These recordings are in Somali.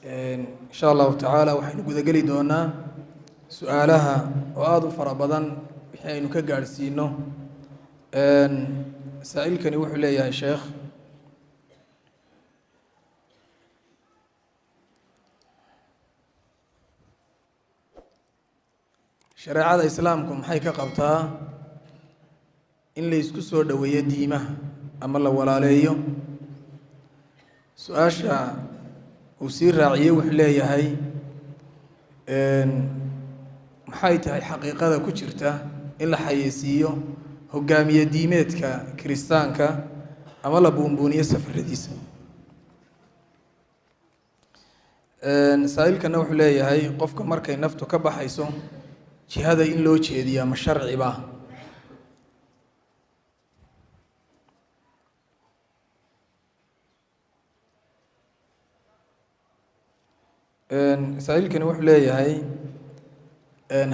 إن شاء الله تعالى وحين قد قلي دونا سؤالها وآضو فربضا حين كقار سينو سائلكني وحو لي يا شيخ شريعة إسلامكم حيكا قبطها إن لي يسكو سور دوية ديمة أما الله ولا عليه سؤاشا وسير راعيه وحليه هاي maxay tahay xaqiiqada ku jirta in la xayeysiiyo hogaamiye diimeedka kristaanka ama la buunbuuniyo safaradiisa saailkana wuxuu leeyahay qofka markay naftu ka baxayso jihada in loo jeediyo ma sharci ba saailkani wuxuu leeyahay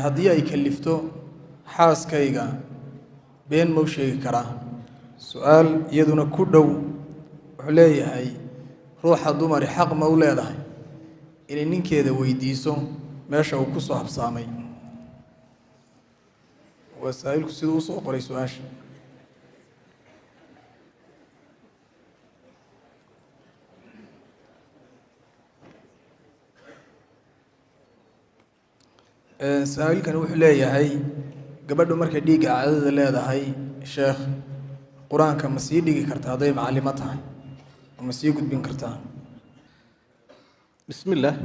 haddii ay kalifto xaaskayga been ma u sheegi karaa su-aal iyaduna ku dhow wuxuu leeyahay ruuxa dumari xaq ma u leedahay inay ninkeeda weydiiso meesha uu ku soo habsaamay waa saailku siduu usoo qoray su-aasha saailkani wuxuu leeyahay gabadhu markay dhiigga caadada leedahay sheekh qur-aanka ma sii dhigi kartaa hadday macallimo tahay ma sii gudbin kartaa بسم الله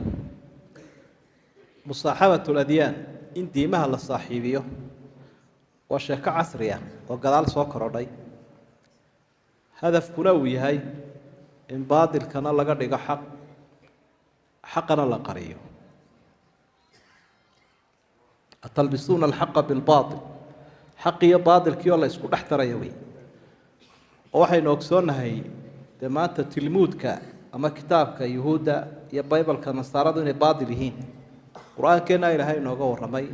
مصاحبة الأديان إن ديمها للصاحبية وشيكة عصرية وقال سوكر ردي هدف كلوي هاي إن باطل كان لقى حقنا لقريه أتلبسون الحق بالباطل حقي باطل كي الله يسكو احترى يوي وحي نوكسون هاي دمات تلمودك أما كتابك يهودا يا بايبل كنصارى دون باطلين قرآن كنا إلى هاي نوغو رمي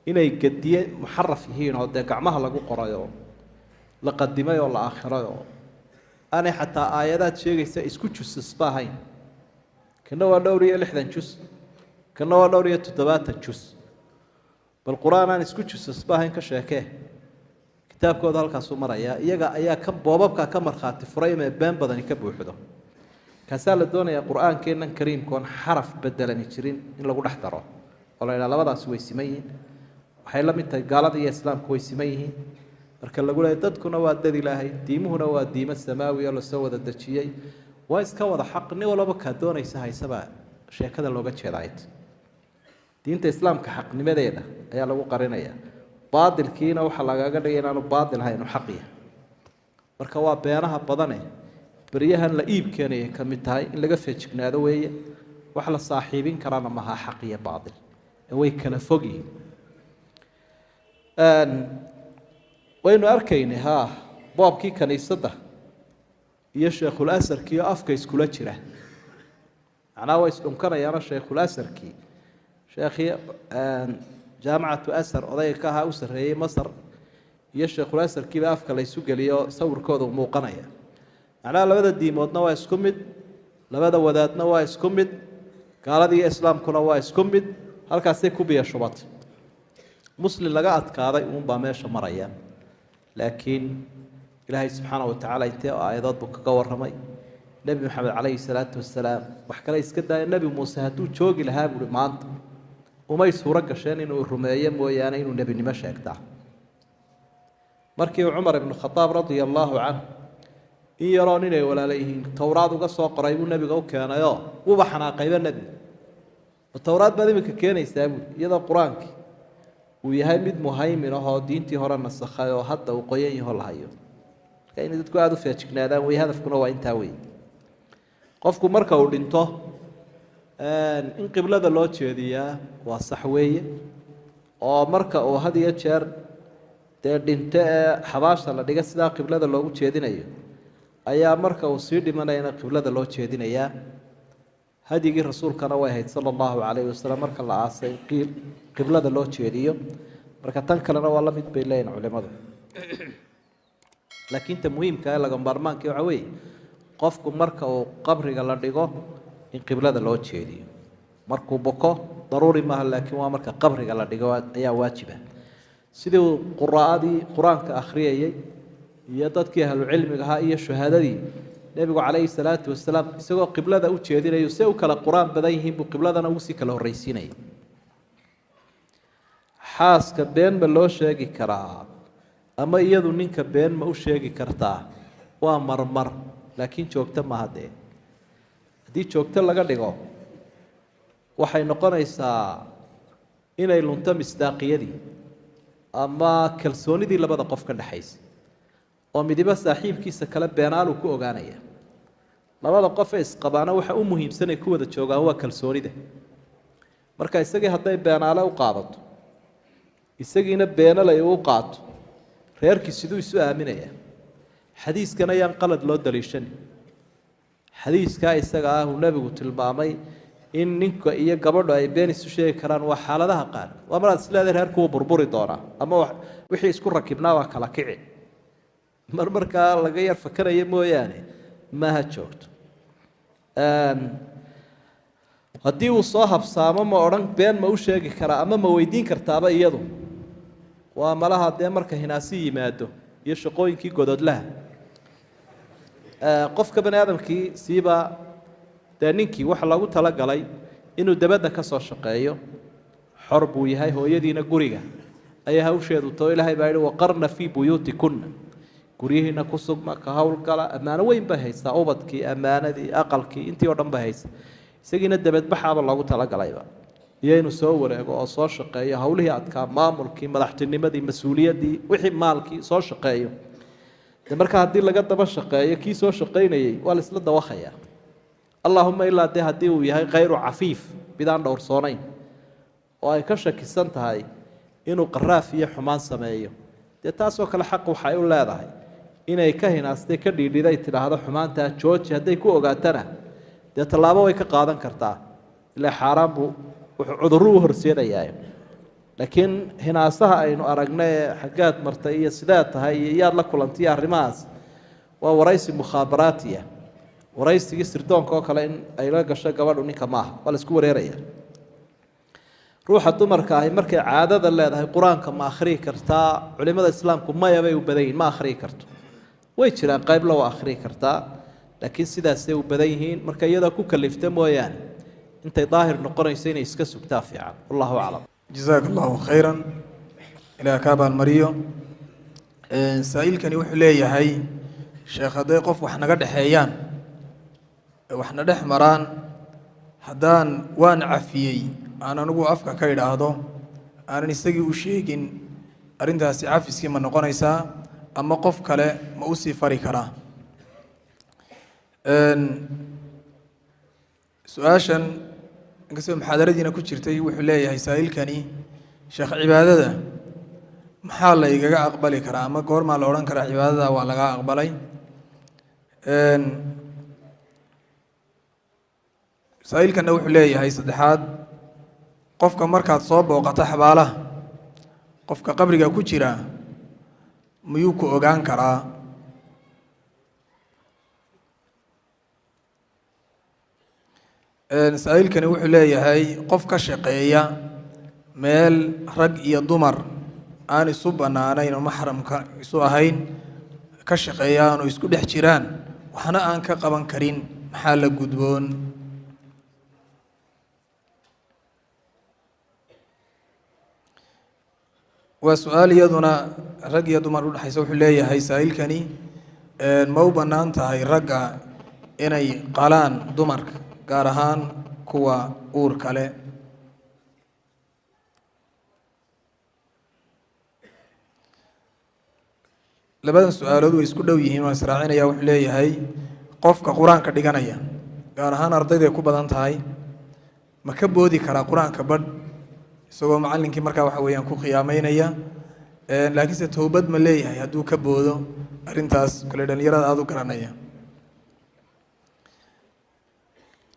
إن يقدي محرف هين أو دقعمها لقو قرايو لقدمي ولا آخرايو أنا حتى آيات شيء يسكوتشو سسباهين كنا ولوري لحدا جس كنا ولوري تدبات جس بالقرآن أنا اسكتش سباهين كشاكه كتاب كود هالكاسو مريا يجا كم بابك كم مرخات فريم بين بدني كبوحده كسال الدنيا يا قرآن كأن كريم كون حرف بدلني تشرين إن لو نحتره والله إلى لبضع سوي سمين وحيلا من تقالد يا إسلام كوي سميه لكن لقول يدد كنا وادد إلهي ديمه نواد ديم السماوي ولا سوى الدشيء وايس كوض حقني ولا بكادون يسهى سبا شيء كذا لو جت شرايط diinta islaamka xaqnimadeeda ayaa lagu qarinaya baadilkiina waxa lagaga dhigay inaanu baadil ahayn xaq yahay marka waa beenaha badan ee bariyahan la iib keenay ka mid tahay in laga feejignaado weeye wax la saaxiibin karana maha xaq iyo baadil way kala fogyihiin waynu arkaynay boobkii kaniisada iyo sheekhul asarkii afka iskula jira macnaa way isdhunkanayaan sheekhul asarkii شيخي جامعة أسر أضيق كها أسر هي مصر يشيخ الأسر كيف أفكار ليسوق ليه صور كود وموقنية على لبدا الديمود نوايس كمد لبدا ودات نوايس كمد قال دي إسلام كنا نوايس كمد هل كاسيكو بيا شباط مسلم لقات كذا يقوم بماش مريا لكن إلهي سبحانه وتعالى أنت أيضا بك قور رمي نبي محمد عليه الصلاة والسلام وحكى لي سكدا النبي موسى هدو شوق لهاب ومعنت وما يسورة كشان إنه الرماية مويانا إنه نبي نمشي أكتع مركي عمر بن الخطاب رضي الله عنه إن يرانين ولا عليه التوراة وقصوا قريبون النبي قو كان يا وبحنا قيب النبي التوراة بدي بك كان يستقبل يدا قرآنك ويهمد مهيمن وها دينتي هرا النسخة وحتى وقيين هلا هيو كأن إذا تكون عادو فيها شكنا هذا وهذا فكنا وإنتاوي قفكم مركا ولنته إن قبل هذا الله تشهديا والصحوية أو مركا أو هذه يشر تدينت حباش على دقة سدا قبل هذا الله تشهدنا أيه أيام مركا وصير من أين قبل هذا الله تشهدنا أيه هذه الرسول كان واحد صلى الله عليه وسلم مركا الله عاصي قبل هذا الله تشهديه مركا تنكلنا والله متبين علماء لكن تمهم كأي لقم برمان كيو عوي قفكم مركا وقبر قال دقة in qiblada loo jeediyo markuu boko daruuri maaha laakiin waa marka qabriga la dhigo ayaa waajiba sidii quraa'adii qur-aanka akhriyayay iyo dadkii ahlu cilmiga ahaa iyo shuhaadadii nebigu calayhi salaatu wasalaam isagoo qiblada u jeedinayo si u kala qur-aan badan yihiin buu qibladana ugu sii kala horraysiinayay xaaska been ma loo sheegi karaa ama iyadu ninka been ma u sheegi kartaa waa marmar laakiin joogto maaha dee haddii joogto laga dhigo waxay noqonaysaa inay lunto misdaaqiyadii ama kalsoonidii labada qof ka dhexaysa oo midiba saaxiibkiisa kale beenaaluu ku ogaanaya labada qof ee isqabaana waxa u muhiimsanay ku wada joogaan waa kalsoonida marka isagii hadday beenaale u qaadato isagiina beenalay u qaato reerkii siduu isu aaminaya xadiiskan ayaan qalad loo daliishan xadiiskaa isaga ah uu nebigu tilmaamay in ninka iyo gabadhu ay been isu sheegi karaan waa xaaladaha qaar waa maraad isleedahay reerku wuu burburi doonaa ama wixii isku rakibnaa waa kala kici marmarkaa laga yar fakaraya mooyaane maaha joogto haddii uu soo habsaamo ma odhan been ma u sheegi karaa ama ma weydiin kartaaba iyadu waa malaha dee marka hinaasi yimaado iyo shaqooyinkii gododlaha qofka bani aadamkii siiba dee ninkii waxa lagu talagalay inuu dabadda ka soo shaqeeyo xor buu yahay hooyadiina guriga ayaa hawsheedu too ilaahay baa yidhi waqarna fii buyuutikunna guryihiina ku sugma ka howlgala ammaano weyn bay haysaa ubadkii ammaanadii aqalkii intii oo dhan bay haysaa isagiina dabadbaxaaba loogu talagalayba iyo inuu soo wareego oo soo shaqeeyo howlihii adkaa maamulkii madaxtinimadii mas-uuliyaddii wixii maalkii soo shaqeeyo de markaa haddii laga daba shaqeeyo kii soo shaqaynayey waa laisla dawakhayaa allaahuma ilaa dee haddii uu yahay khayru cafiif midaan dhowrsoonayn oo ay ka shakisan tahay inuu qaraaf iyo xumaan sameeyo dee taasoo kale xaq waxay u leedahay inay ka hinaastay ka dhiidhiday tidhaahdo xumaantaa jooji hadday ku ogaatana dee tallaabo way ka qaadan kartaa ilaa xaaraan buu wuxuu cudurru u horseedayaa laakiin hinaasaha aynu aragna ee xaggaad martay iyo sidaad tahay iyo iyaad la kulantay arrimahaas waa waraysi mukhaabaraatiya waraysigii sirdoonka oo kale in ay la gasho gabadhu ninka maaha waa la isku wareeraya ruuxa dumarka ahi markay caadada leedahay qur-aanka ma akhriyi kartaa culimada islaamku maya bay u badan yihiin ma akhriyi karto way jiraan qayb la waa akhriyi kartaa laakiin sidaasay u badan yihiin marka iyadoo ku kalifta mooyaane intay daahir noqonayso inay iska sugtaa fiican wallahu aclam jazaaka allahu khayran ilaa ka abaalmariyo saa-iilkani wuxuu leeyahay sheekh hadday qof wax naga dhexeeyaan waxna dhex maraan haddaan waan cafiyey aan anigu afka ka idhaahdo aanan isagii u sheegin arrintaasi cafiskii ma noqonaysaa ama qof kale ma u sii fari karaa su-aashan inkastoo muxaadaradiina ku jirtay wuxuu leeyahay saa-iilkani sheekh cibaadada maxaa la igaga aqbali karaa ama goormaa la odhan karaa cibaadada waa laga aqbalay saa-iilkanna wuxuu leeyahay saddexaad qofka markaad soo booqato xabaalaha qofka qabriga ku jira miyuu ku ogaan karaa saa-iilkani wuxuu leeyahay qof ka shaqeeya meel rag iyo dumar aan isu bannaanayn oo maxramka isu ahayn ka shaqeeyaan oo isku dhex jiraan waxna aan ka qaban karin maxaa la gudboon waa su-aal iyaduna rag iyo dumar udhexaysa wuxuu leeyahay saa-iilkani ma u bannaan tahay ragga inay qalaan dumarka gaar ahaan kuwa uur kale labadan su-aalood way isku dhow yihiin waan israacinaya wuxuu leeyahay qofka qur-aanka dhiganaya gaar ahaan ardayday ku badan tahay ma ka boodi karaa qur-aanka badh isagoo macallinkii markaa waxa weeyaan ku khiyaameynaya laakiinse towbad ma leeyahay hadduu ka boodo arrintaas kale dhalinyarada aada u garanaya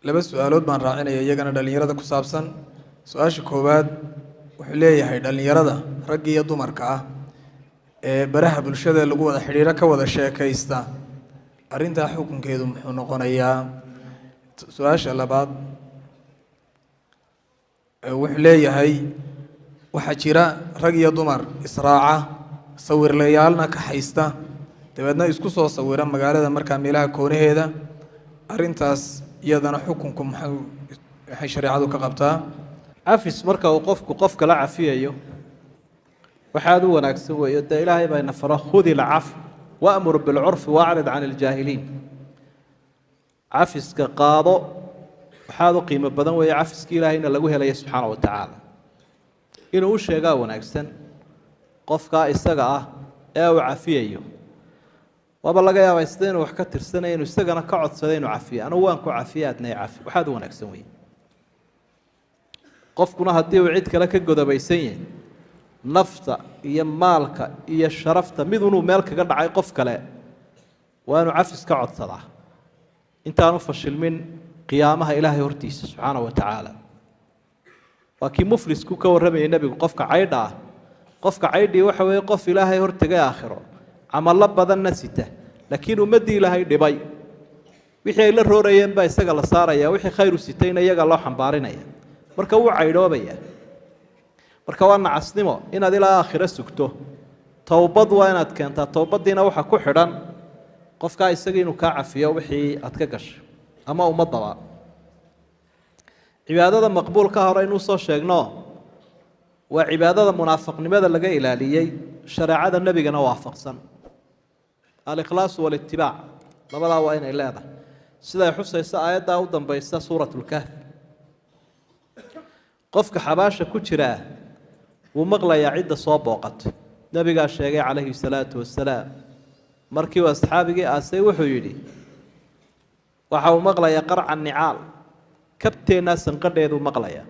laba su-aalood baan raacinaya iyagana dhalinyarada ku saabsan su-aasha koowaad wuxuu leeyahay dhalinyarada ragga iyo dumarka ah ee baraha bulshada lagu wada xidhiiro ka wada sheekaysta arrintaa xukunkeedu muxuu noqonayaa su-aasha labaad wuxuu leeyahay waxaa jira rag iyo dumar israaca sawirlayaalna ka haysta dabeedna isku soo sawira magaalada markaa meelaha koonaheeda arrintaas iyadana xukunku waxay shareecadu ka qabtaa cafis marka uu qofku qof kala cafiyayo waxaad u wanaagsan weeyo dee ilaahay baa ina faro khudi lcaf waamur bilcurfi waacrid can iljaahiliin cafiska qaado waxaad u qiimo badan weeye cafiskii ilaahayna lagu helaya subxaana wa tacaala inuu u sheegaa wanaagsan qofkaa isaga ah ee uu cafiyayo waaba laga yaabaa sida inuu wax ka tirsanaya inuu isagana ka codsaday inuu cafiyo anugu waan ku cafiya adna cafi waxaad u wanaagsan weeye qofkuna haddii uu cid kale ka godobaysan yahay nafta iyo maalka iyo sharafta mid inuu meel kaga dhacay qof kale waa inuu cafis ka codsadaa intaanu fashilmin qiyaamaha ilaahay hortiisa subxaana wa tacaala waa kii muflisku ka warramayay nebigu qofka caydha ah qofka caydhii waxa weeye qof ilaahay hortegay aakhiro camallo badanna sita laakiin ummaddii ilaahay dhibay wixii ay la roorayeen baa isaga la saaraya wixii khayru sitayna iyaga loo xambaarinaya marka wuu caydhoobaya marka waa nacasnimo inaad ilaa aakhiro sugto towbad waa inaad keentaa towbadiina waxa ku xidhan qofkaa isaga inuu kaa cafiyo wixii aad ka gashay ama ummadaba cibaadada maqbuulka hore inuu soo sheegno waa cibaadada munaafiqnimada laga ilaaliyey shareecada nebigana waafaqsan alikhlaas walitibaac labadaa waa inay leedahay siday xusaysa aayaddaa u dambaysa suuratulkahf qofka xabaasha ku jiraa wuu maqlayaa cidda soo booqatay nebigaa sheegay calayhi salaatu wasalaam markii uu asxaabigii aasay wuxuu yidhi waxa uu maqlayaa qarca nicaal kabteennaa sanqadheeduu maqlayaa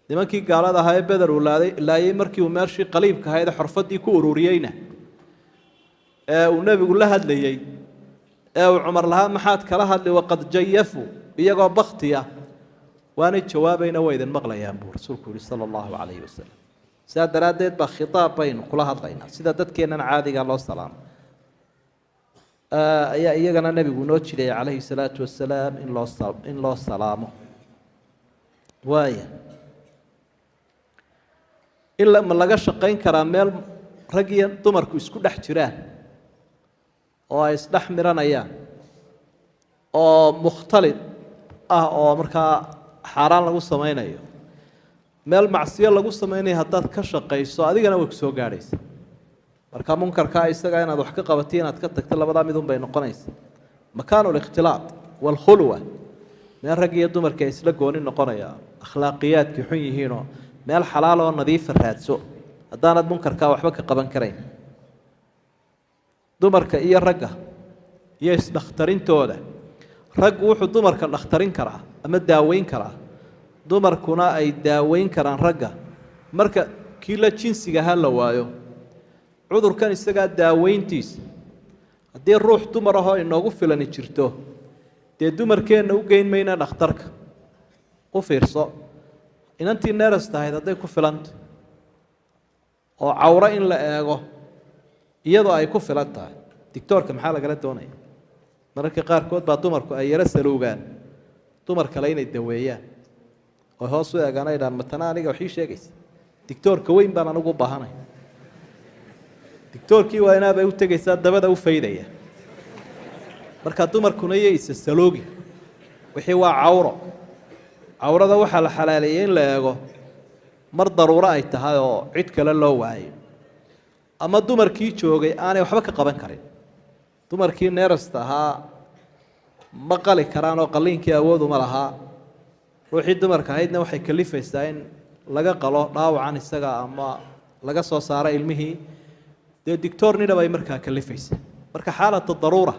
nimankii gaalada ahaa ee beder uu laayay markii uu meeshii qaliibka ahayd xorfaddii ku ururiyeyna ee uu nebigu la hadlayey ee uu cumar lahaa maxaad kala hadli waqad jayafuu iyagoo baktiya waanay jawaabayna waa idin maqlayaan buu rasuulku yihi sala allahu calayhi wasalam sidaa daraaddeed baa khitaab baynu kula hadlaynaa sida dadkeennan caadiga loo salaamo ayaa iyagana nebigu noo jiray calayhi salaatu wasalaam in loo salaamo waaya ma laga shaqayn karaa meel rag iyo dumarku isku dhex jiraan oo ay isdhex miranayaan oo mukhtalid ah oo markaa xaaraan lagu samaynayo meel macsiyo lagu samaynayo haddaad ka shaqayso adigana way ku soo gaadhaysa marka munkarkaa isaga inaad wax ka qabato inaad ka tagto labadaa midun bay noqonaysa makaanu likhtilaaq waalkhulwa meel rag iyo dumarka ay isla gooni noqonaya akhlaaqiyaadkii xun yihiinoo meel xalaal oo nadiifa raadso haddaanad munkarkaa waxba ka qaban karayn dumarka iyo ragga iyo isdhakhtarintooda raggu wuxuu dumarka dhakhtarin karaa ama daaweyn karaa dumarkuna ay daaweyn karaan ragga marka kii la jinsiga ha la waayo cudurkan isagaa daaweyntiisa haddii ruux dumar ahoo inoogu filani jirto dee dumarkeenna u geyn mayna dhakhtarka u fiirso inantii neeras tahayd hadday ku filanta oo cawro in la eego iyadoo ay ku filan tahay dictoorka maxaa lagala doonaya mararka qaarkood baa dumarku ay yaro salowgaan dumar kale inay daweeyaan oo hoos u eegaan ay dhahaan matana aniga waxii sheegaysa dictoorka weyn baan anigu u baahanay dictoorkii waa inaabay u tegaysaa dabada u faydaya marka dumarkuna iyo isa saloogi wixii waa cawro cawrada waxaa la xalaaleeyey in la eego mar daruuro ay tahay oo cid kale loo waayo ama dumarkii joogay aanay waxba ka qaban karin dumarkii neerasta ahaa ma qali karaan oo qalliinkii awooduma lahaa ruuxii dumarka ahaydna waxay kalifaysaa in laga qalo dhaawacan isaga ama laga soo saaro ilmihii dee dictoornina bay markaa kalifaysaa marka xaalata daruura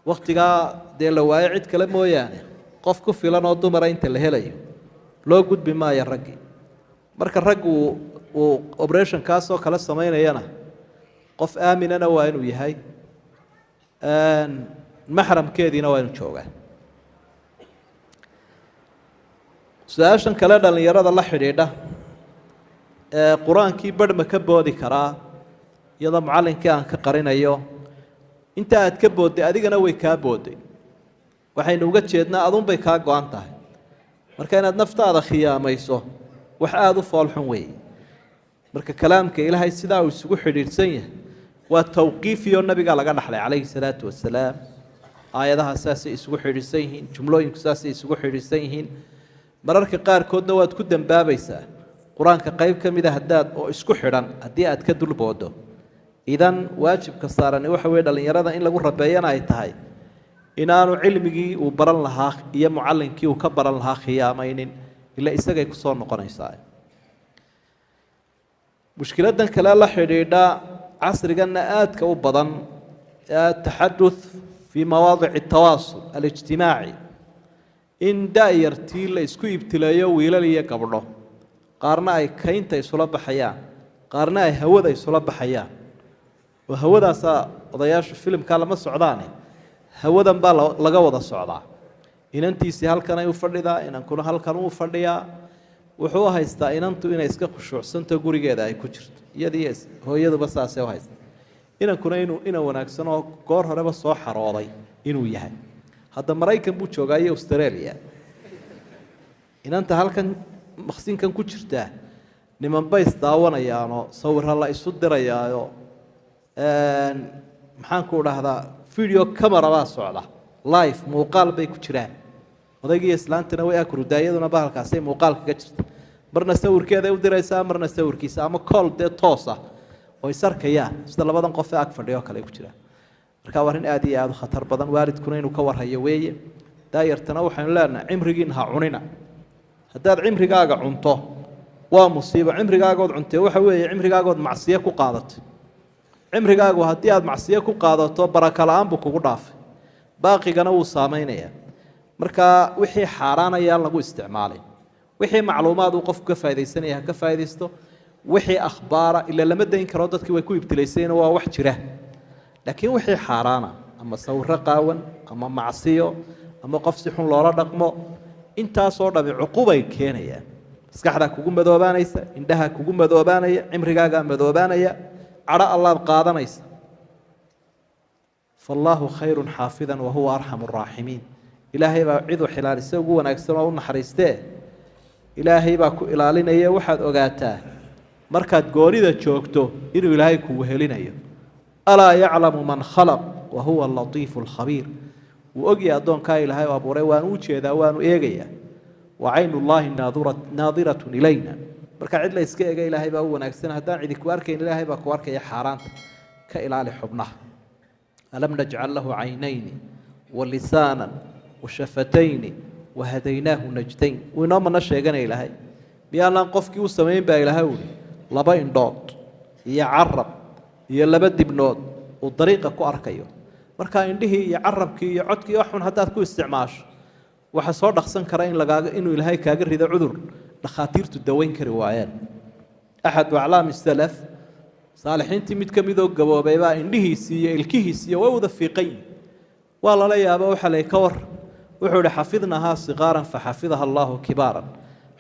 wakhtigaa dee la waayo cid kale mooyaane qof ku filan oo dumara inta la helayo loo gudbi maayo raggii marka raggu uu operationkaasoo kale samaynayana qof aaminana waa inuu yahay maxramkeediina waa inuu joogaa su-aashan kale dhallinyarada la xidhiidha ee qur-aankii barhma ka boodi karaa iyadoo mucallinkii aan ka qarinayo inta aad ka boodday adigana way kaa boodday waxaynu uga jeednaa adunbay kaa go-an tahay marka inaad naftaada khiyaamayso wax aada u foolxun weeye marka kalaamka ilaahay sidaa uu isugu xidhiidhsan yahay waa tawqiifiyo nabigaa laga dhaxlay calayhi salaatu wasalaam aayadaha saasay isugu xidhiidhsan yihiin jumlooyinku saasay isugu xidhiidhsan yihiin mararka qaarkoodna waad ku dambaabaysaa qur-aanka qayb ka mid a haddaad oo isku xidhan haddii aad ka dulboodo idan waajibka saarani waxa weye dhallinyarada in lagu rabeeyana ay tahay inaanu cilmigii uu baran lahaa iyo mucallinkii uu ka baran lahaa khiyaamaynin ila isagay kusoo noqonaysaa mushkiladan kale la xidhiidha casriganna aadka u badan taxaduth fii mawaadici tawaasul alijtimaaci in da-yartii la isku ibtileeyo wiilal iyo gabdho qaarna ay kaynta isula baxayaan qaarna ay hawada isula baxayaan oo hawadaasaa odayaashu filimkaa lama socdaane hawadan baa laga wada socdaa inantiisii halkan ay u fadhidaa inankuna halkan uu fadhiyaa wuxuu haystaa inantu inay iska khushuucsanto gurigeeda ay ku jirto iyadii hooyaduba saasay u haysta inankuna ina wanaagsan oo goor horeba soo xarooday inuu yahay hadda maraykan buu joogaa iyo australia inanta halkan maqsinkan ku jirtaa niman bay isdaawanayaanoo sawirra la isu dirayaayo maxaan ku dhahdaa video camera baa socda live muuqaal bay ku jiraan odaygii islaantana way akrudaayaduna bahalkaasay muuqaalka ka jirta marna sawirkeeday u diraysaa marna sawirkiisa ama call dee toos ah oo is arkayaan sida labadan qof ee ag fadhiyo kale ku jiraan marka waa arrin aad iyo aad u khatar badan waalidkuna inuu ka warhayo weeye daayartana waxaynu leenahay cimrigiina ha cunina haddaad cimrigaaga cunto waa musiibo cimrigaagood cuntee waxa weeye cimrigaagood macsiyo ku qaadatay cimrigaagu haddii aad macsiyo ku qaadato baraka la-aan buu kugu dhaafay baaqigana wuu saameynayaa marka wixii xaaraanayaan lagu isticmaalay wixii macluumaad uu qofku ka faaidaysanaya ha ka faaidaysto wixii akhbaara ila lama dayn karo dadkii way ku ibtilaysayna waa wax jira laakiin wixii xaaraana ama sawirro qaawan ama macsiyo ama qof si xun loola dhaqmo intaasoo dhami cuqubay keenayaan maskaxdaa kugu madoobaanaysa indhaha kugu madoobaanaya cimrigaagaa madoobaanaya cadho allaad qaadanaysa fallaahu khayrun xaafidan wahuwa arxamu araaximiin ilaahay baa ciduu xilaalisa ugu wanaagsan oo u naxariistee ilaahay baa ku ilaalinaya waxaad ogaataa markaad goorida joogto inuu ilaahay kugu helinayo alaa yaclamu man khalaq wahuwa alatiifu alkhabiir wuu ogyahay addoonkaa ilaahay oo abuuray waanu u jeedaa waanu eegayaa wa caynullaahi naadiratun ilayna marka cid la iska ega ilaahay baa u wanaagsan haddaan cidi ku arkayn ilaahay baa ku arkaya xaaraanta ka ilaali xubnaha alam najcal lahu caynayni walisaanan washafatayni wahadaynaahu najdayn wuu inoo mana sheeganaya ilaahay miyaanaan qofkii u samayn baa ilaahay uhi laba indhood iyo carab iyo laba dibnood uu dariiqa ku arkayo markaa indhihii iyo carabkii iyo codkii waxun haddaad ku isticmaasho waxa soo dhaqsan kara inuu ilaahay kaaga rido cudur dhakhaatiirtu daweyn kari waayeen axadu aclaami salaf saalixiintii mid ka midoo gaboobay baa indhihiisii iyo ilkihiisiiyo way wada fiiqan yihin waa lala yaaba waxa lay ka war wuxuu ihi xafidnahaa sikaaran faxafidaha allaahu kibaaran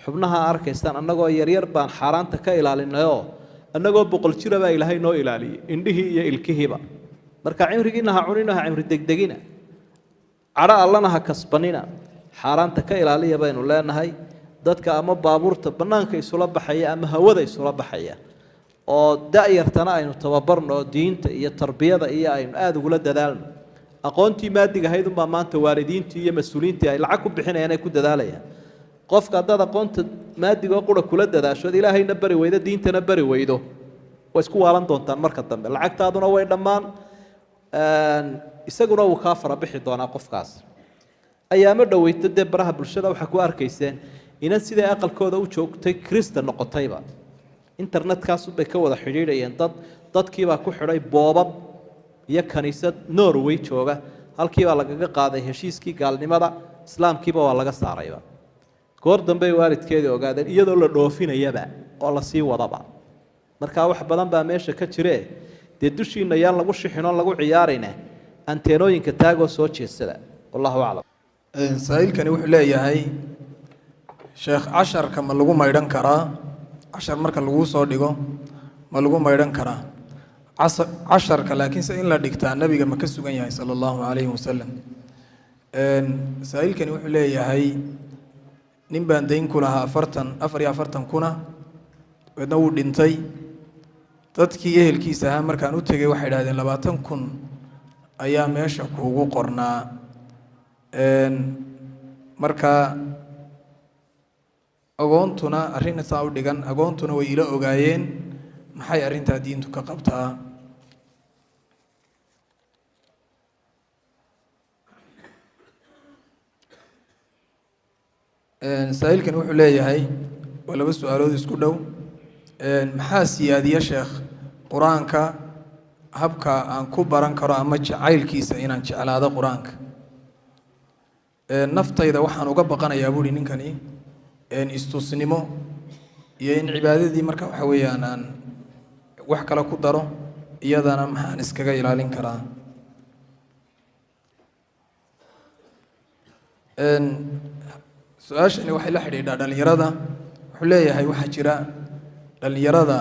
xubnaha arkaysaan annagoo yaryar baan xaaraanta ka ilaalinayoo annagoo boqol jira baa ilaahay noo ilaaliyey indhihii iyo ilkihiiba marka cimrigiina ha cunina ha cimri degdegina cadho allana ha kasbanina xaaraanta ka ilaaliya baynu leenahay dadka ama baabuurta bannaanka isula baxaya ama hawada isula baxaya oo da-yartana aynu tababarno oo diinta iyo tarbiyada iyo aynu aada ugula dadaalno aqoontii maadiga ahayd unbaa maanta waalidiintii iyo mas-uuliyiintii ay lacag ku bixinayaan ay ku dadaalayaan qofka haddaad aqoonta maadigoo qura kula dadaasho ilaahayna bari weydo diintana bari weydo way isku waalan doontaan marka dambe lacagtaaduna way dhammaan isaguna wuu kaa farabixi doonaa qofkaas ayaamo dhoweyto dee baraha bulshada waxaa ku arkayseen inan siday aqalkooda u joogtay krista noqotayba internetkaasunbay ka wada xidhiidhayeen dadkiibaa ku xidhay boobab iyo kaniisad norway jooga halkiibaa lagaga qaaday heshiiskii gaalnimada islaamkiiba waa laga saarayba goor dambey waalidkeedii ogaadeen iyadoo la dhoofinayaba oo lasii wadaba markaa wax badan baa meesha ka jire dee dushiina yaan lagu shixinoo lagu ciyaarayne anteenooyinka taagoo soo jeedsada wallahu aclam saa-iilkani wuxuu leeyahay sheekh casharka ma lagu maydhan karaa cashar marka laguu soo dhigo ma lagu maydhan karaa casharka laakiinse in la dhigtaa nabiga ma ka sugan yahay sala allahu calayhi wasalam saa'ilkani wuxuu leeyahay nin baan dayn ku lahaa 44 kuna wadna wuu dhintay dadkii ehelkiisa ahaa markaan u tegay waxay idhahdeen 20 kun ayaa meesha kuugu qornaa marka agoontuna arrin saa u dhigan agoontuna way ila ogaayeen maxay arrintaa diintu ka qabtaa saa'ilkan wuxuu leeyahay waa laba su'aalood isku dhow maxaa siyaadiya sheekh qur-aanka habka aan ku baran karo ama jacaylkiisa inaan jeclaado qur-aanka naftayda waxaan uga baqanayaa buuri ninkani istusnimo iyo in cibaadadii marka waxa weeyaan aan wax kale ku daro iyadana maxaan iskaga ilaalin karaa su-aashani waxay la xidhiidhaa dhalinyarada wuxuu leeyahay waxaa jira dhalinyarada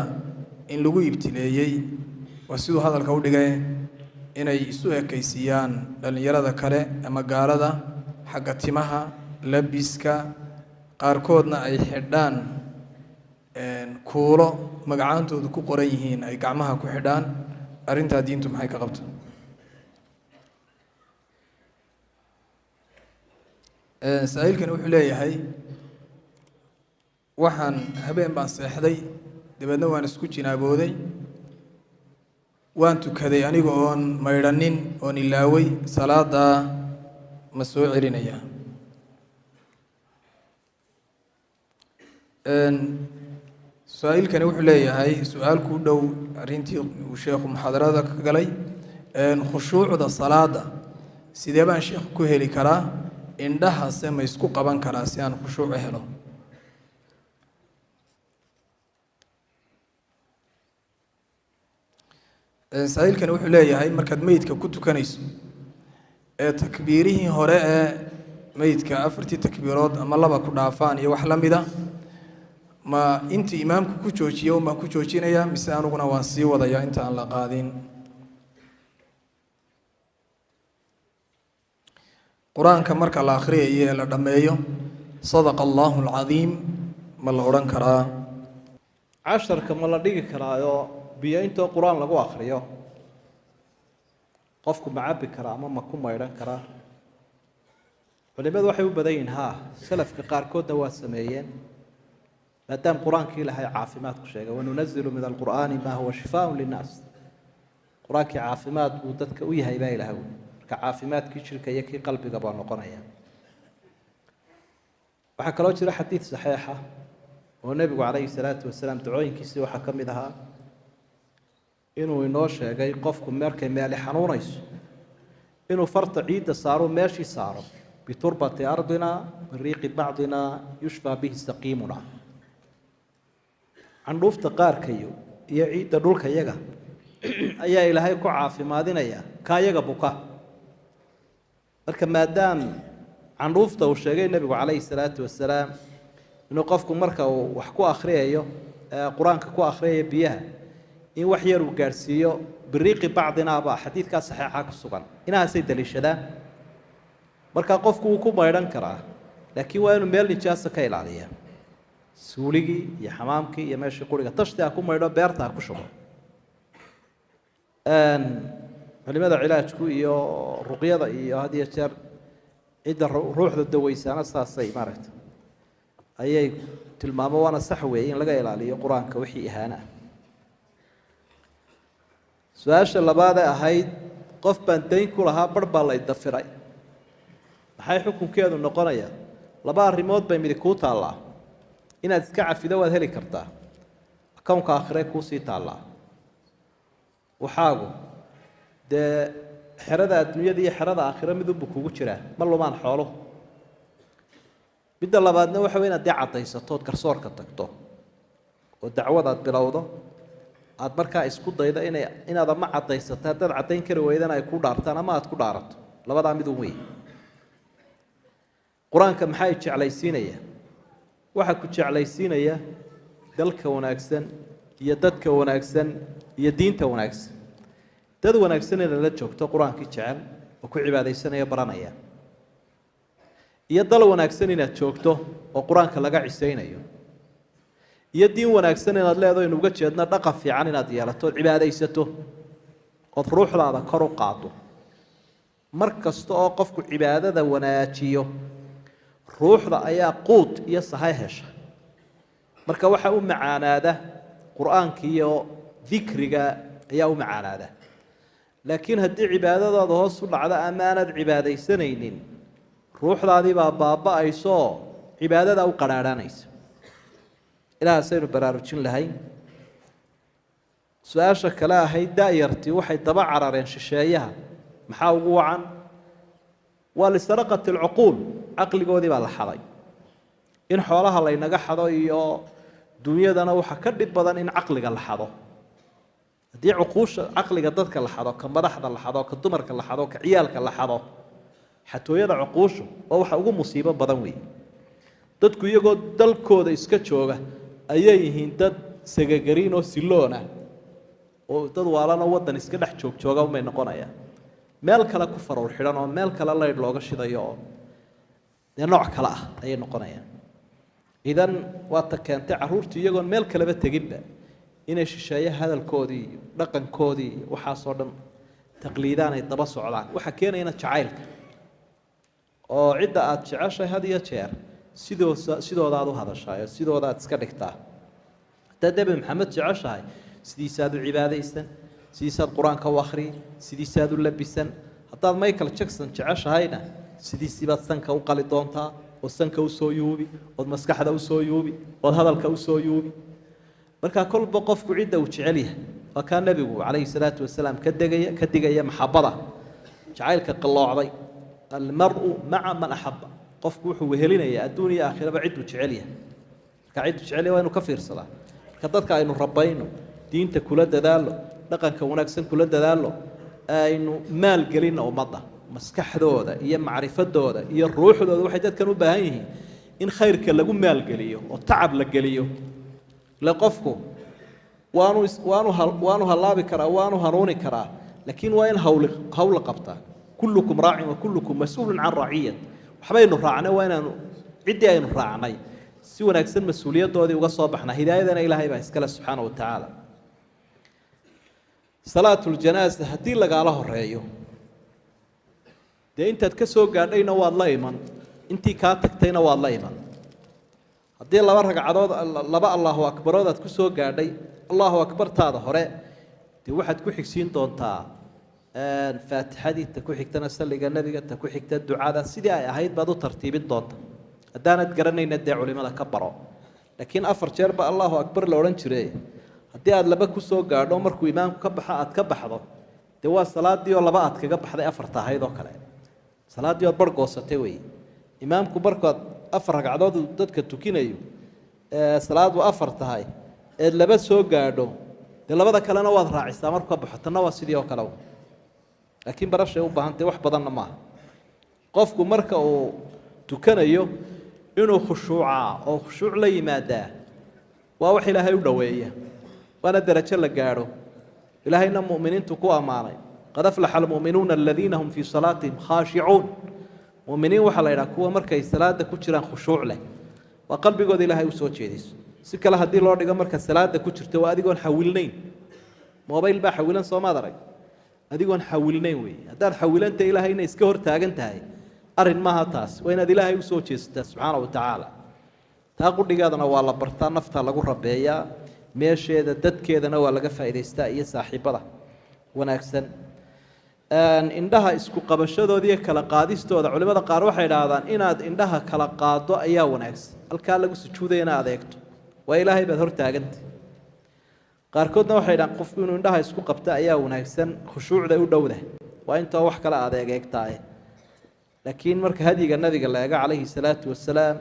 in lagu ibtileeyey waa siduu hadalka u dhigay inay isu ekaysiiyaan dhalinyarada kale ama gaalada xagga timaha labiska qaarkoodna ay xidhaan kuulo magacaantoodu ku qoran yihiin ay gacmaha ku xidhaan arrintaa diintu maxay ka qabta saa'ilkani wuxuu leeyahay waxaan habeen baan seexday dabeedna waan isku jinaabooday waan tukaday aniga oon maydhanin oon ilaaway salaadaa ma soo celinaya su-aalkani wuxuu leeyahay su-aal ku dhow arrintii uu sheekhu muxaadarada ka galay khushuucda salaada sidee baan sheekhu ku heli karaa indhahase ma isku qaban karaa si aan khushuuc u helo saa'ilkani wuxuu leeyahay markaad meydka ku tukanayso ee takbiirihii hore ee meydka 4 takbiirood ama 2 ku dhaafaan iyo wax la mida ma intii imaamku ku joojiyo ma ku joojinaya mise anuguna waan sii wadaya inta aan la qaadin quraanka marka la akhriyo la dhameeyo sadaqa Allahu al-azim ma la oran karaa casharka ma la dhigi karaayo biyo inta quraan lagu akhriyo qofku ma cabbi kara ama ma ku maydhan kara culimadu waxay u badan ha salafka qaarkood waa sameeyeen maadaam quraankii ilaahay caafimaad ku sheegay wanunazilu min alqur'aani ma huwa shifaa'un linnaas quraankii caafimaad uu dadka u yahay baa ilaahay marka caafimaadkii jirka iyo kii qalbiga baa noqonaya waxa kale oo jira xadiis saxiixa oo nabigu calayhi salaatu wasalaam ducooyinkiisa waxa ka mid ahaa inuu inoo sheegay qofku markay meel xanuunayso inuu farta ciidda saaro meeshii saaro biturbati ardina biriqi bacdina yushfa bihi saqimuna candhuufta qaarkayo iyo ciidda dhulka yaga ayaa ilaahay ku caafimaadinaya ka yaga buka marka maadaam candhuufta uu sheegay nabigu calayhi salaatu wasalaam inuu qofku marka uu wax ku akhriyayo quraanka ku akhriyayo biyaha in wax yar uu gaarsiiyo biriqi bacdina baa xadiidka saxiixa ku sugan inaasay daliishadaan marka qofku uu ku maydhan karaa laakiin waa inuu meel nijaasa ka ilaaliyaa suuligi iyo xamaamkii iyo meeshii quriga tashta ku maydho beerta ku shubo culimada cilaajku iyo ruqyada iyo hadiya jeer cidda ruuxda dawaysaana saasay maaragta ayay tilmaamo waana sax weeye in laga ilaaliyo quraanka wixii ihaana su-aasha labaad ee ahayd qof baan dayn ku lahaa bar baa la idafiray maxay xukunkeedu noqonayaa laba arrimood bay mid ku taallaa inaad iska cafido waad heli kartaa akoonka aakhire ku sii taallaa waxaagu dee xerada adduunyada iyo xerada aakhire midunba kugu jiraa ma lumaan xooluhu midda labaadna waxa weeye inaad dee cadaysatood garsoorka tagto oo dacwadaad bilowdo aad markaa isku daydo inaad ama cadaysato haddaad caddayn kari weydana ay ku dhaartaan ama aad ku dhaarato labadaa midun wey qur-aanka maxaa i jeclaysiinaya waxaa ku jeclaysiinaya dalka wanaagsan iyo dadka wanaagsan iyo diinta wanaagsan dad wanaagsan in la joogto qur-aankii jecel oo ku cibaadaysanaya baranaya iyo dal wanaagsan inaad joogto oo quraanka laga ciseynayo iyo diin wanaagsan inaad leedahay inuga jeedna dhaqan fiican inaad yeelato cibaadaysato oo ruuxdaada kor u qaado markasta oo qofku cibaadada wanaajiyo ruuxda ayaa quud iyo sahay hesha marka waxa u macaanaada quraanka iyo dhikriga ayaa u macaanaada laakiin haddii cibaadadaada hoos u dhacdo ama aanad cibaadaysanaynin ruuxdaadii baa baaba'ayso cibaadada u qaraaraanaysa ilaahaynu baraarujin lahayn su-aasha kale ahayd daayartii waxay daba carareen shisheeyaha maxaa ugu wacan waa lisaraqati alcuquul caqligoodii baa la xaday in xoolaha laynaga xado iyo dunyadana waxa ka dhib badan in caqliga la xado haddii cuquusha caqliga dadka la xado ka madaxda la xado ka dumarka la xado ka ciyaalka la xado xatooyada cuquushu waa waxa ugu musiibo badan weeye dadku iyagoo dalkooda iska jooga ayay yihiin dad sagagariin oo siloona oo dad waalana wadan iska dhex jooga umay noqonayaan meel kale ku faruur xidhan oo meel kale laydh looga shidayo oo dee nooc kale ah ayay noqonayaan idan waa ta keentay carruurtii iyagoon meel kaleba teginba inay shisheeye hadalkoodii iyo dhaqankoodii iyo waxaasoo dhan taqliidaan ay daba socdaan waxa keenayana jacaylka oo cidda aad jeceshahay had iyo jeer sidoodaad u hadashaayo sidoodaad iska dhigtaa haddaad nebi maxamed jeceshahay sidiisaad u cibaadaysan sidiisaad qur-aanka u akhriyi sidiisaad u labisan haddaad michael jackson jeceshahayna sidiisiibaad sanka u qali doontaa oo sanka usoo yuubi ood maskaxda usoo yuubi ood hadalka usoo yuubi markaa kolba qofku cidda uu jecel yahay waa kaa nebigu calayhi salaatu wasalaam ka digaya maxabada jacaylka qalloocday almaru maca man axaba qofku wuxuu wehelinayaa adduun iyo aakhiraba cidduu jecel yahay marka cidduu jecel yahay waa inuu ka fiirsadaa marka dadka aynu rabayno diinta kula dadaalo dhaqanka wanaagsan kula dadaalo aynu maal gelino ummadda maskaxdooda iyo macrifadooda iyo ruuxdooda waxay dadkan u baahan yihiin in khayrka lagu maalgeliyo oo tacab la geliyo la qofku waanu halaabi karaa waanu hanuuni karaa laakiin waa in hawla qabtaa kullukum raacin wa kullukum mas-uulun can raciyat waxbaynu raacnay waa inaanu ciddii aynu raacnay si wanaagsan mas-uuliyadoodii uga soo baxnaa hidaayadana ilaahay baa iskale subxaana wa tacaala salaatuljanaasa haddii lagaala horeeyo dee intaad ka soo gaadhayna waad la iman intii kaa tagtayna waad la iman haddii laba ragcadood laba allahu akbarood aad ku soo gaadhay allahu akbartaada hore dee waxaad ku xigsiin doontaa faatixadii ta ku xigtana salliga nebiga ta ku xigta ducada sidii ay ahayd baad u tartiibin doonta haddaanad garanayna dee culimada ka baro laakiin 4 jeer ba allahu akbar la odhan jiray haddii aad laba ku soo gaadho markuu imaamku ka baxa aad ka baxdo dee waa salaadii oo laba aad kaga baxday 4 ahayd oo kale salaadii oo bargoosatay weeye imaamku barkood 4 ragcadood dadka tukinayo salaadu 4 tahay ee laba soo gaadho dee labada kalena waad raacisaa markuu ka baxo tanna waa sidii oo kale laakiin barashay u baahantay wax badanna maaha qofku marka uu tukanayo inuu khushuuca oo khushuuc la yimaadaa waa wax ilaahay u dhaweeya waana darajo la gaadho ilaahayna mu'miniintu ku amaanay qad aflaxa almu'minuuna aladiina hum fii salaatihim khaashicuun mu'miniin waxaa la yidhaha kuwa markay salaada ku jiraan khushuuc leh waa qalbigooda ilaahay u soo jeediso si kale haddii loo dhigo marka salaada ku jirto waa adigoon xawilnayn mobayl baa xawilan soomaad arag adigoon xawilnayn weeye haddaad xawilanta ilaahayna iska hor taagan tahay arrin maaha taas waa inaad ilaahay u soo jeesataa subxaana wa tacaala taa qudhigeedana waa la bartaa nafta lagu rabeeyaa meesheeda dadkeedana waa laga faa'idaystaa iyo saaxiibada wanaagsan indhaha isku qabashadooda iyo kala qaadistooda culimada qaar waxay idhaahdaan inaad indhaha kala qaado ayaa wanaagsan halkaa lagu sujuudayana adeegto waa ilaahay baad hor taagantay qaarkoodna waxay idhahaan qofku inuu indhaha isku qabta ayaa wanaagsan khushuucda u dhowda waa intoo wax kale adeegeegtaaye laakiin marka hadyiga nabiga la eego calayhi salaatu wasalaam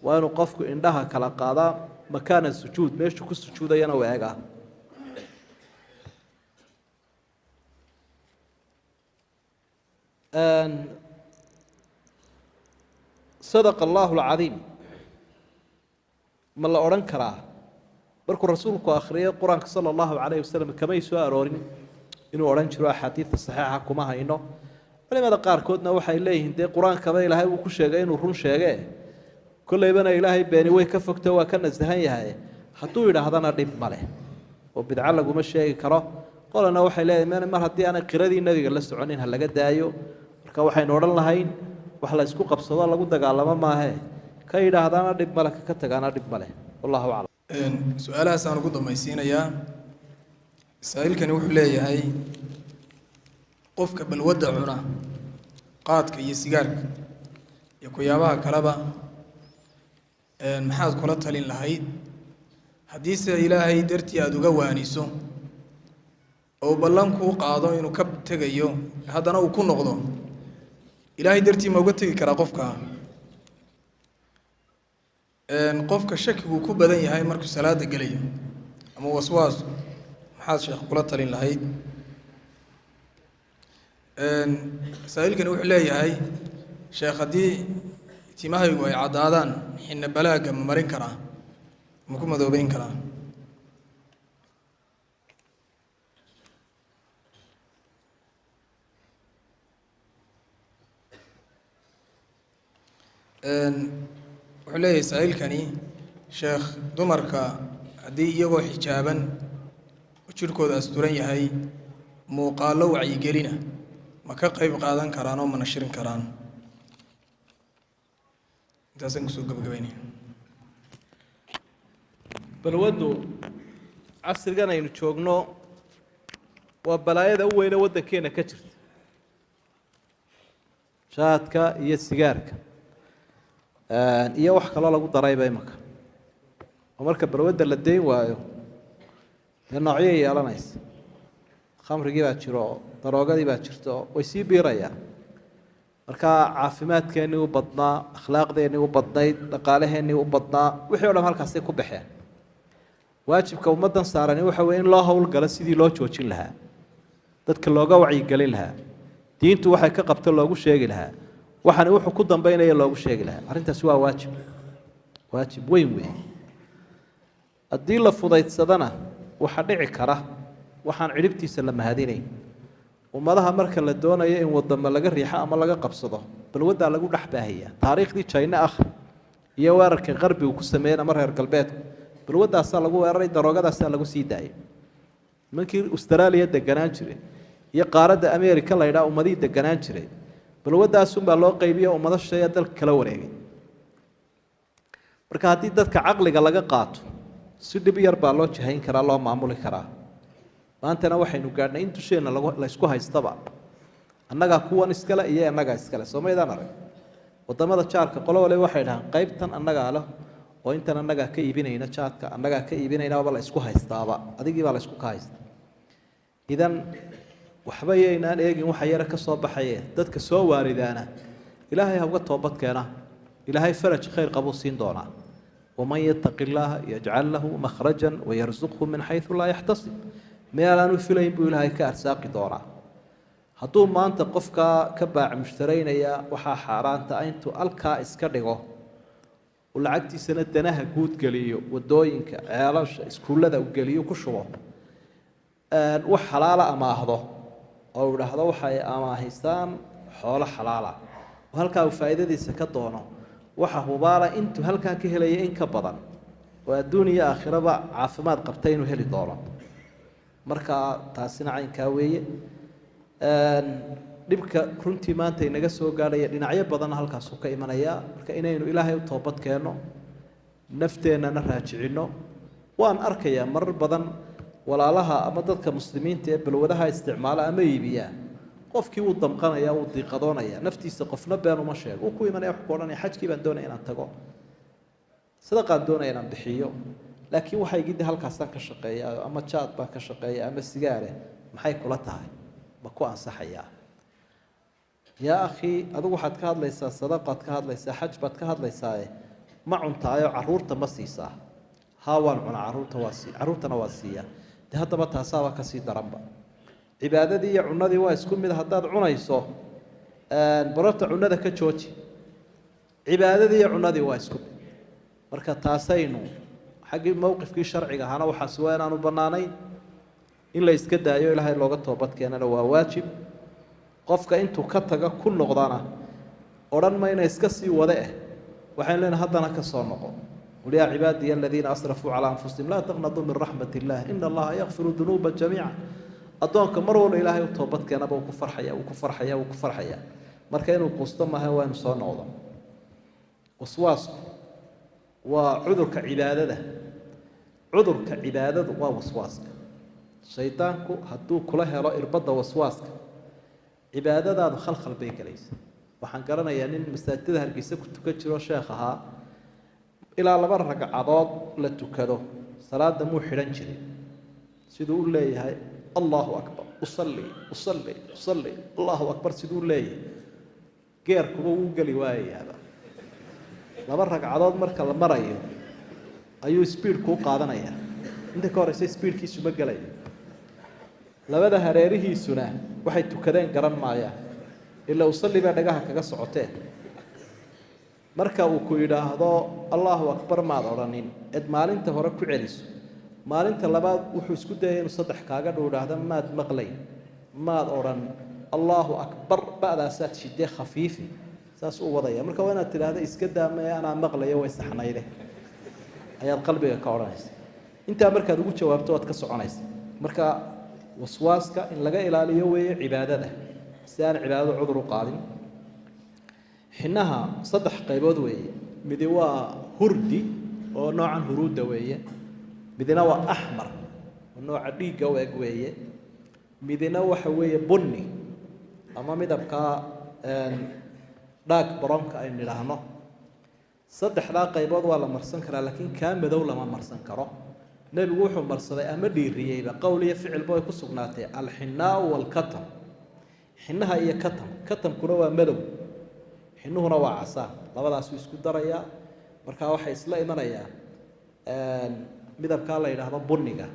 waa inuu qofku indhaha kala qaadaa makaana sujuud meeshuu ku sujuudayana u eegaa sadaqa allahu alcadiim ma la odhan karaa markuu rasuulku akhriyay qur-aanka sala allahu calayhi wasalam kamay soo aroorin inuu odhan jiro axaadiidta saxiixa kuma hayno culimada qaarkoodna waxay leeyihiin dee qur-aankaba ilaahay uu ku sheegay inuu run sheegee kollaybana ilaahay beeni way ka fogto waa ka nasahan yahay hadduu yidhaahdana dhib ma leh oo bidco laguma sheegi karo qolana waxay leedahay mar haddii aanay qiradii nebiga la soconin ha laga daayo marka waxaynu odhan lahayn wax la isku qabsado lagu dagaalamo maahe ka yidhaahdana dhib male ka tagaana dhib male wallahu aclam su-aalahaas aan ugu dambaysiinayaa masaa'ilkani wuxuu leeyahay qofka balwadda cuna qaadka iyo sigaarka iyo kuyaabaha kaleba maxaad kula talin lahayd haddiise ilaahay dartii aada uga waaniso oo ballan kuu qaado inuu ka tegayo haddana uu ku noqdo ilaahay dartii ma uga tegi karaa qofka qofka shakigu ku badan yahay markuu salaada gelayo ama waswaas maxaad sheekh kula talin lahayd masaa'ilkani wuxuu leeyahay sheekh haddii timahaygu ay caddaadaan xinna balaaga ma marin karaa ma ku madoobeyn karaa wuxuu leeyahay saa'ilkani sheekh dumarka haddii iyagoo xijaaban oo jirhkooda asturan yahay muuqaallo wacyigelina ma ka qayb qaadan karaan oo ma nashirin karaan intaasaan kusoo gabagabaynaya balwaddu casrigan aynu joogno waa balaayada u weyne waddankeena ka jirta shaadka iyo sigaarka iyo wax kaloo lagu darayba imaka oo marka balwadda la dayn waayo dee noocyay yeelanaysa khamrigii baa jiro daroogadii baa jirto way sii biirayaan marka caafimaadkeennii u badnaa akhlaaqdeennii u badnayd dhaqaalaheennii u badnaa wixii o dhan halkaasay ku baxeen waajibka ummaddan saarani waxa weye in loo howlgalo sidii loo joojin lahaa dadka looga wacyigelin lahaa diintu waxay ka qabto loogu sheegi lahaa waxaana wuxuu ku dambeynaya loogu sheegi lahaa arrintaasi waa waajib weyn weeye haddii la fudaydsadana waxaa dhici kara waxaan cidhibtiisa la mahadinayn ummadaha marka la doonayo in wadamo laga riixo ama laga qabsado balwaddaa lagu dhex baahaya taariikhdii jayne iyo weerarka qarbigu ku sameeyeen ama reer galbeedku balwaddaasaa lagu weeraray daroogadaasaa lagu sii daayay nimankii austraaliya deganaan jiray iyo qaaradda america la ydhaa ummadihii deganaan jiray balwaddaasunbaa loo qaybiyo ummado shisheeya dalka kala wareegay marka haddii dadka caqliga laga qaato si dhib yar baa loo jahayn karaa loo maamuli karaa maantana waxaynu gaadhnay in dusheenna la isku haystaba annagaa kuwan iskale iyo annagaa iskale soo maydaan arag wadamada jaarka qolo wale waxay dhahaan qaybtan annagaa leh oo intan annagaa ka iibinayna jaadka annagaa ka iibinaynaaba la isku haystaaba adigiibaa la isku ka haysta idan waxba yaynaan eegin waxa yara ka soo baxayeen dadka soo waaridaana ilaahay ha uga toobad keena ilaahay faraj khayr qabuu siin doonaa waman yattaqi illaaha yajcal lahu makhrajan wayarsuqhu min xaysu laa yaxtasib meelaanu filayn buu ilaahay ka arsaaqi doonaa hadduu maanta qofkaa ka baac mushtaraynaya waxaa xaaraanta intuu alkaa iska dhigo uu lacagtiisana danaha guud geliyo wadooyinka ceelasha iskuullada u geliyo ku shubo wax xalaala amaahdo oo uu idhaahdo waxay amaahaystaan xoolo xalaala oo halkaa uu faa'iidadiisa ka doono waxa hubaala intuu halkaa ka helaya in ka badan oo adduun iyo aakhiraba caafimaad qabta inuu heli doono marka taasina caynkaa weeye dhibka runtii maanta inaga soo gaadhaya dhinacyo badanna halkaasuu ka imanayaa marka inaynu ilaahay u toobad keenno nafteennana raajicinno waan arkayaa marar badan walaalaha ama dadka muslimiinta ee balwadaha isticmaala ama iibiyaa qofkii wuu damqanaya wuu diiqadoonaya naftiisa qofna been uma sheego uu ku imanaya wax ku odhanaya xajkii baan doonaya inaan tago sadaqaan doonaya inaan bixiyo laakiin waxay gidi halkaasaan ka shaqeeyaa ama jaad baan ka shaqeeya ama sigaare maxay kula tahay ma ku ansaxayaa yaa akhi adigu waxaad ka hadlaysaa sadaqaad ka hadlaysaa xaj baad ka hadlaysaae ma cuntaayo caruurta ma siisaa haa waan cunaa caruurtana waa siiyaa dee haddaba taasaaba kasii daranba cibaadadii iyo cunadii waa isku mid haddaad cunayso barorta cunada ka jooji cibaadadii iyo cunadii waa isku mid marka taasaynu xaggii mowqifkii sharciga ahaana waxaasi waa inaanu bannaanayn in la iska daayo ilaahay looga toobad keenana waa waajib qofka intuu ka taga ku noqdana odhan mayna iska sii wade waxaan leenahay haddana ka soo noqo قل يا عبادي الذين أسرفوا على أنفسهم لا تقنطوا من رحمة الله إن الله يغفر الذنوب جميعا أدونك مروا إلهي وتوبتك أنا وكفر حياة وكفر حياة وكفر حياة مركين وقصتما هو إنسان عظم وسواس وعذرك عبادته عذرك عبادته ووسواسك شيطانك هدو كلها رأي ربضة وسواسك عبادة هذا خلق البيك ليس وحنقرنا يعني المستاتذة هرقيسة كنت كتشرو شيخها إلى لبر ركعات لا تكذو صلاة مو حران جري سيدو لي هاي الله أكبر أصلي أصلي أصلي الله أكبر سيدو لي غير كبو قلي واي هذا لبر ركعات مركل المرأي أيو سبيد كو قادنا يا أنت كورس سبيد كيس بقلي لبدا هريره سنة واحد تكذين قرن معايا إلا أصلي بعد جاها كجسعته marka uu ku yiraahdo Allahu akbar ma oranin id maalinta hore ku celiso maalinta labaad wuxuu isku dayay inuu saddex kaaga dhowraado maad maqlay maad oran Allahu akbar baada saad shidee khafiif saas uu wadaya marka waa inaad tiraahdo iska daamay ana maqlayo way saxnayde ayaad qalbiga ka oranaysaa inta markaad ugu jawaabto waad ka soconaysaa marka waswaaska in laga ilaaliyo weeye cibaadada si aan cibaadadu cudur u qaadin حناها صدح قيبود ويه مدوا هردي أو نوعا هرود ويه مدنا أحمر ونوع ديجا ويه مدنا وحويه بني أما مدبكا داك برامك أي نلهنا صدح لا قيبود ولا مرسن كرا لكن كان بدولة ما مرسن كرا نبي وحو مرسن أمدي ريبة قولي فعل بوي كسبناته الحناء والكتم حناها هي كتم كروا مدو حنوهنا وعسان labadaas uu isku daraya marka waxa isla imanaya midabka la yiraahdo bunniga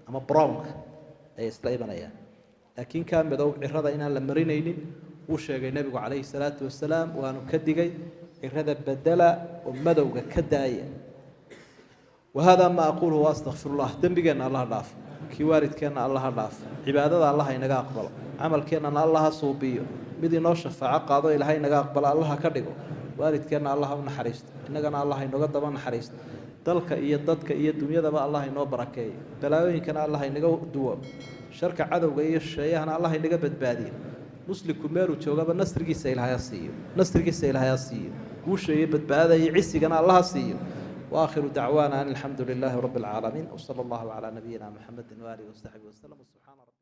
ama brownka ay isla imanaya laakiin ka midow cirada inaan la marinaynin uu sheegay nabigu kaleey salaatu wasalaam waanu ka digay cirada badala oo madowga ka daaya وهذا ما أقوله وأستغفر الله دنبينا الله ضاف كي وارد كان الله ضاف عبادة الله ينقى أقبل عمل كان الله صوبيه بدي نوشف عقاده إلى هاي نقى أقبل الله كدقه وارد كان الله نحرست إننا الله ينقى دبا نحرست دلك إيه ضدك إيه الدنيا دبا الله ينقى بركة بلاوين كان الله ينقى دوام شركة عدو إيه الشيء أنا الله ينقى بدبادين مسلم كمير وشوقة نسر جي سيل هياسيه نسر جي سيل هياسيه وش إيه بدبادة يعسي كان الله سيه وآخر دعوانا أن الحمد لله رب العالمين وصلى الله على نبينا محمد وآله وصحبه وسلم. سبحان ربي.